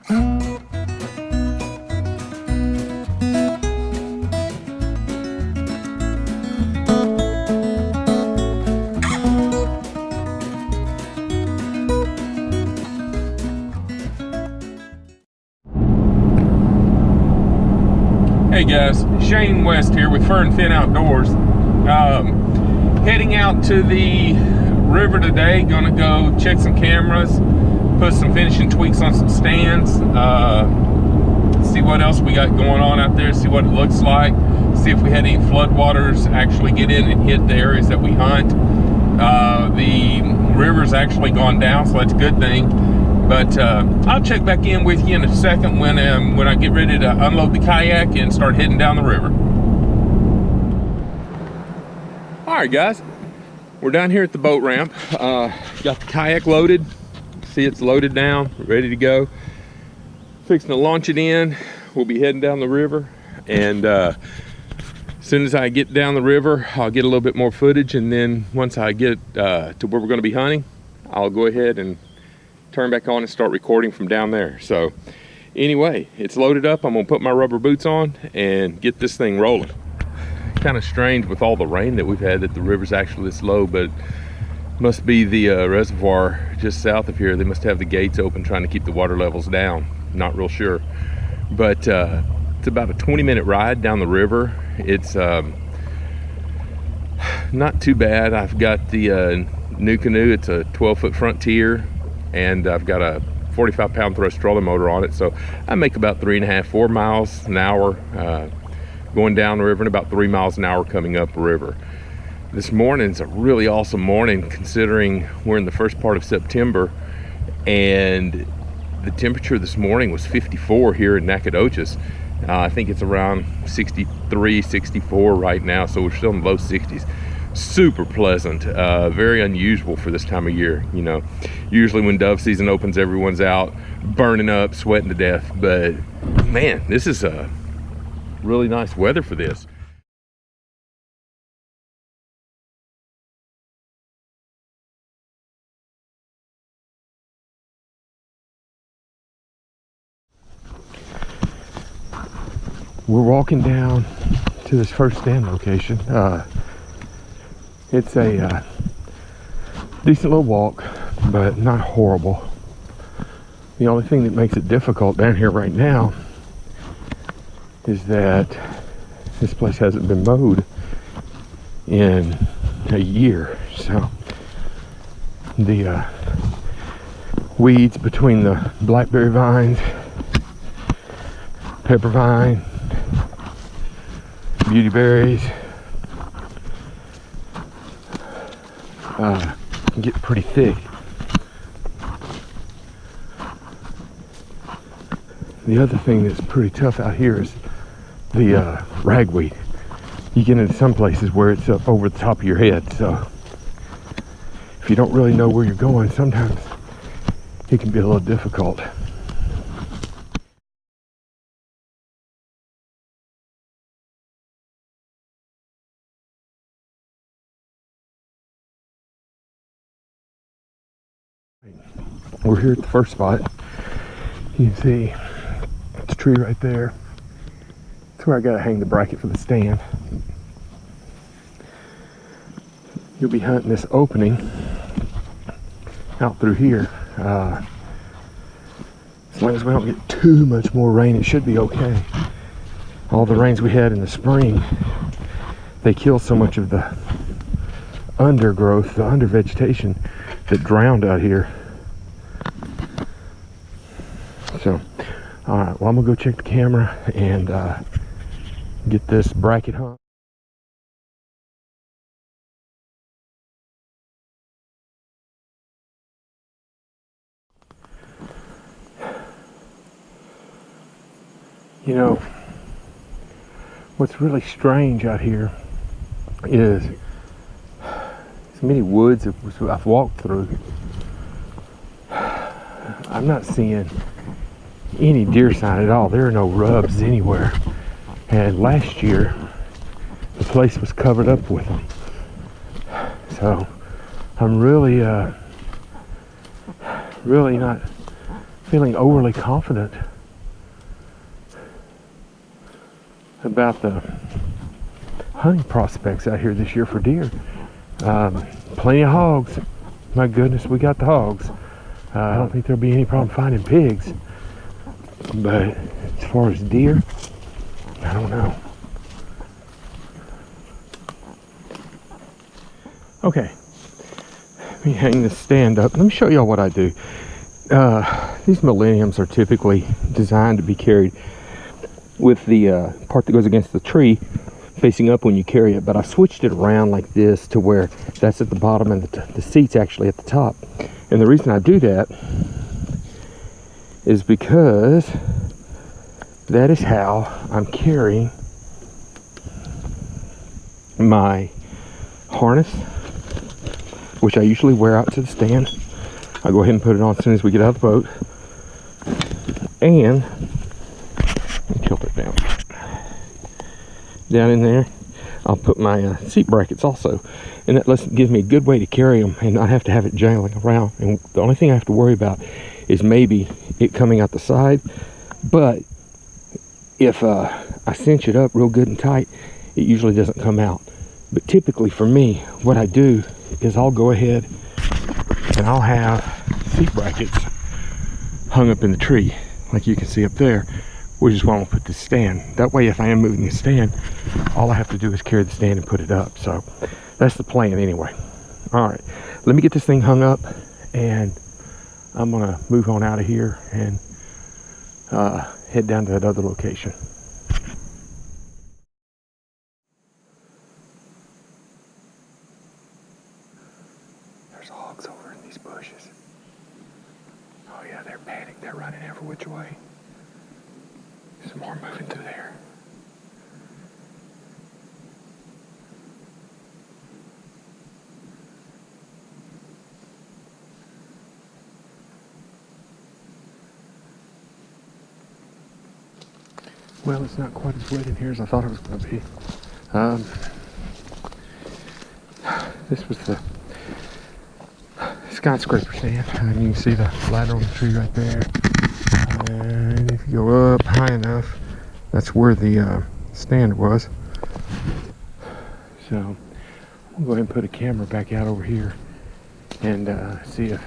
Hey guys, Shane West here with Fur and Fin Outdoors. Heading out to the river today. Gonna go check some cameras, put some finishing tweaks on some stands, see what else we got going on out there, see what it looks like, see if we had any floodwaters actually get in and hit the areas that we hunt. The river's actually gone down, so that's a good thing. But I'll check back in with you in a second when I get ready to unload the kayak and start heading down the river. All right, guys, we're down here at the boat ramp. Got the kayak loaded. See, it's loaded down, ready to go. Fixing to launch it in. We'll be heading down the river, and as soon as I get down the river, I'll get a little bit more footage, and then once I get to where we're going to be hunting, I'll go ahead and turn back on and start recording from down there. So anyway, it's loaded up. I'm gonna put my rubber boots on and get this thing rolling. Kind of strange with all the rain that we've had that the river's actually this low, but must be the reservoir just south of here. They must have the gates open trying to keep the water levels down. Not real sure, but it's about a 20-minute ride down the river. It's not too bad. I've got the new canoe. It's a 12-foot Frontier, and I've got a 45-pound thrust trolling motor on it, so I make about 3.5–4 miles an hour going down the river, and about 3 miles an hour coming up the river. This morning's a really awesome morning considering we're in the first part of September, and the temperature this morning was 54 here in Nacogdoches. I think it's around 63, 64 right now, so we're still in the low 60s. Super pleasant, very unusual for this time of year. You know, usually when dove season opens, everyone's out burning up, sweating to death, but man, this is a really nice weather for this. We're walking down to this first stand location. It's a decent little walk, but not horrible. The only thing that makes it difficult down here right now is that this place hasn't been mowed in a year. So the weeds between the blackberry vines, pepper vine, beauty berries, can get pretty thick. The other thing that's pretty tough out here is the ragweed. You get into some places where it's up over the top of your head, so if you don't really know where you're going, sometimes it can be a little difficult. We're here at the first spot. You can see it's a tree right there. That's where I gotta hang the bracket for the stand. You'll be hunting this opening out through here. As long as we don't get too much more rain, it should be okay. All the rains we had in the spring, they kill so much of the undergrowth, the undervegetation that drowned out here. So, all right, well, I'm gonna go check the camera and get this bracket hung. You know, what's really strange out here is as many woods I've walked through, I'm not seeing any deer sign at all. There are no rubs anywhere. And last year, the place was covered up with them. So I'm really not feeling overly confident about the hunting prospects out here this year for deer. Plenty of hogs. My goodness, we got the hogs. I don't think there'll be any problem finding pigs. But as far as deer, I don't know. Okay, let me hang this stand up. Let me show y'all what I do. These Millenniums are typically designed to be carried with the part that goes against the tree facing up when you carry it, but I switched it around like this to where that's at the bottom and the seat's actually at the top. And the reason I do that is because that is how I'm carrying my harness, which I usually wear out to the stand. I'll go ahead and put it on as soon as we get out of the boat. And let me tilt it down. Down in there, I'll put my seat brackets also. And that gives me a good way to carry them and not have to have it jangling around. And the only thing I have to worry about is maybe it coming out the side. But if I cinch it up real good and tight, it usually doesn't come out. But typically for me, what I do is I'll go ahead and I'll have seat brackets hung up in the tree, like you can see up there, which is why I'm gonna put this stand. That way, if I am moving the stand, all I have to do is carry the stand and put it up. So that's the plan anyway. All right, let me get this thing hung up and I'm gonna move on out of here and head down to that other location. There's hogs over in these bushes. Oh yeah, they're panicked. They're running every which way. Some more moving through there. Well, it's not quite as wet in here as I thought it was going to be. This was the skyscraper stand, and you can see the ladder on the tree right there. And if you go up high enough, that's where the stand was. So I'm going to go ahead and put a camera back out over here and see if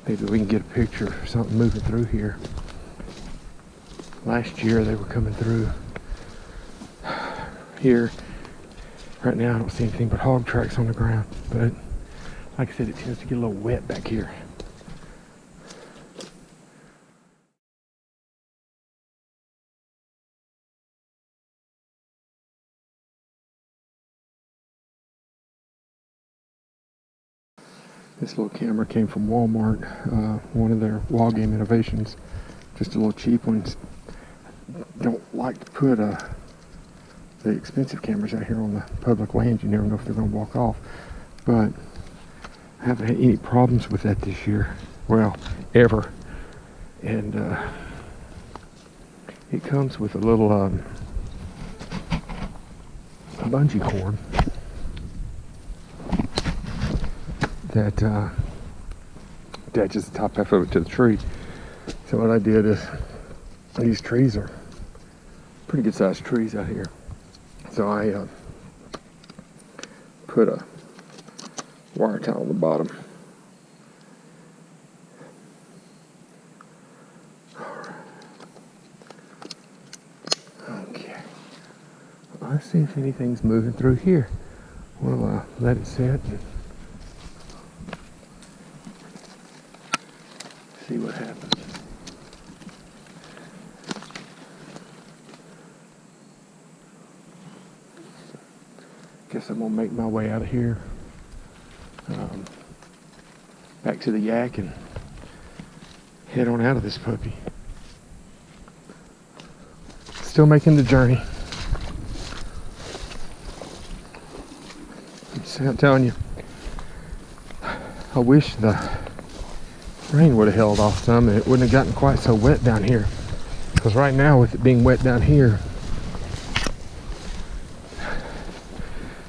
maybe we can get a picture of something moving through here. Last year they were coming through here. Right now I don't see anything but hog tracks on the ground, but like I said, it tends to get a little wet back here. This little camera came from Walmart, one of their wall game innovations, just a little cheap one. Don't like to put the expensive cameras out here on the public land. You never know if they're going to walk off, but I haven't had any problems with that this year. Well, ever. And it comes with a little bungee cord that attaches the top half of it to the tree. So what I did is, these trees are pretty good sized trees out here. So I put a wire tie on the bottom. Okay. Let's see if anything's moving through here. We'll let it sit and see what happens. Guess I'm gonna make my way out of here, back to the yak and head on out of this puppy. Still making the journey. I'm telling you, I wish the rain would have held off some and it wouldn't have gotten quite so wet down here. Because right now, with it being wet down here,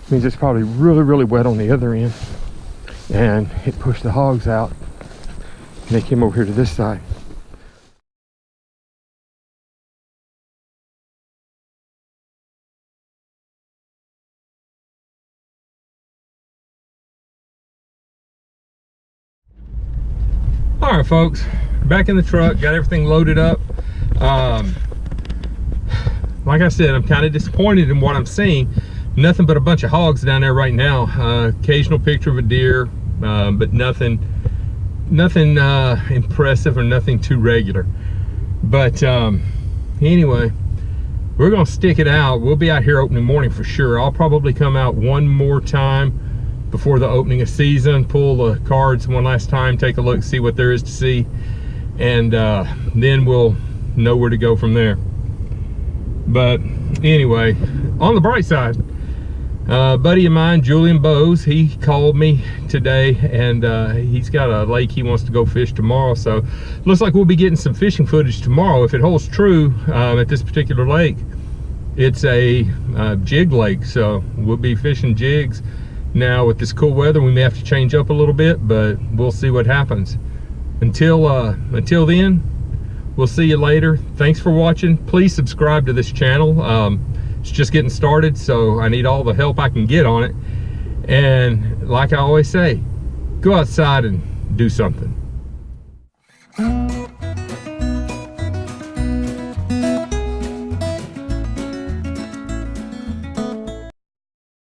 means it's probably really, really wet on the other end. And it pushed the hogs out. And they came over here to this side. All right, folks, back in the truck, got everything loaded up. Like I said, I'm kind of disappointed in what I'm seeing. Nothing but a bunch of hogs down there right now. Occasional picture of a deer, but nothing impressive or nothing too regular. But anyway, we're gonna stick it out. We'll be out here opening morning for sure. I'll probably come out one more time before the opening of season, pull the cards one last time, take a look, see what there is to see, and then we'll know where to go from there. But anyway, on the bright side, a buddy of mine, Julian Bowes, he called me today, and he's got a lake he wants to go fish tomorrow. So looks like we'll be getting some fishing footage tomorrow. If it holds true at this particular lake, it's a jig lake, so we'll be fishing jigs. Now with this cool weather, we may have to change up a little bit, but we'll see what happens. Until then, we'll see you later. Thanks for watching. Please subscribe to this channel. It's just getting started, so I need all the help I can get on it. And like I always say, go outside and do something.